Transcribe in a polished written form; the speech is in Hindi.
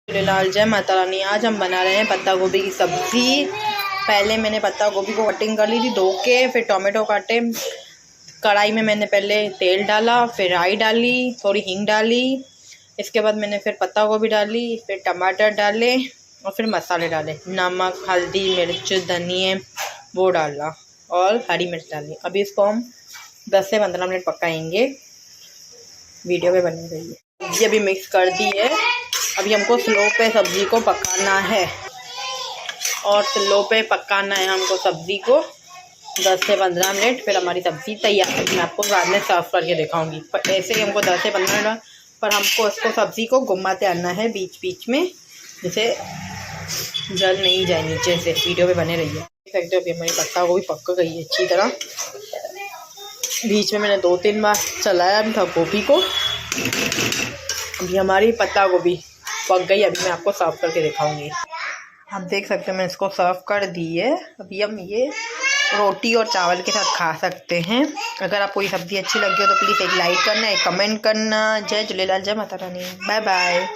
झूलेलाल, जय माता रानी। आज हम बना रहे हैं पत्ता गोभी की सब्ज़ी। पहले मैंने पत्ता गोभी को कटिंग कर ली थी धो के, फिर टोमेटो काटे। कढ़ाई में मैंने पहले तेल डाला, फिर राई डाली, थोड़ी हींग डाली। इसके बाद मैंने फिर पत्ता गोभी डाली, फिर टमाटर डाले और फिर मसाले डाले, नमक, हल्दी, मिर्च, धनिया वो डाला और हरी मिर्च डाली। अभी इसको हम 10 से 15 मिनट पकाएंगे। वीडियो में बनी रही है। सब्जी अभी मिक्स कर दी है। अभी हमको स्लो पे सब्ज़ी को पकाना है और स्लो पे पकाना है हमको सब्ज़ी को 10 से 15 मिनट। फिर हमारी सब्ज़ी तैयार है। मैं आपको बाद में सर्व करके दिखाऊंगी। पर ऐसे ही हमको 10 से 15 मिनट पर हमको इसको सब्ज़ी को घुमाते आना है बीच बीच में, जिसे जल नहीं जाए नीचे से। वीडियो में बने रहिए। देख सकते हो अभी हमारी पत्ता गोभी पक गई है अच्छी तरह। बीच में मैंने 2-3 बार चलाया था गोभी को। अभी हमारी पत्ता गोभी पक गई। अभी मैं आपको सर्व करके दिखाऊंगी। आप देख सकते हैं मैं इसको सर्व कर दी है। अभी हम ये रोटी और चावल के साथ खा सकते हैं। अगर आपको ये सब्ज़ी अच्छी लगी हो तो प्लीज़ एक लाइक करना, एक कमेंट करना। जय झूलेलाल, जय माता रानी, बाय बाय।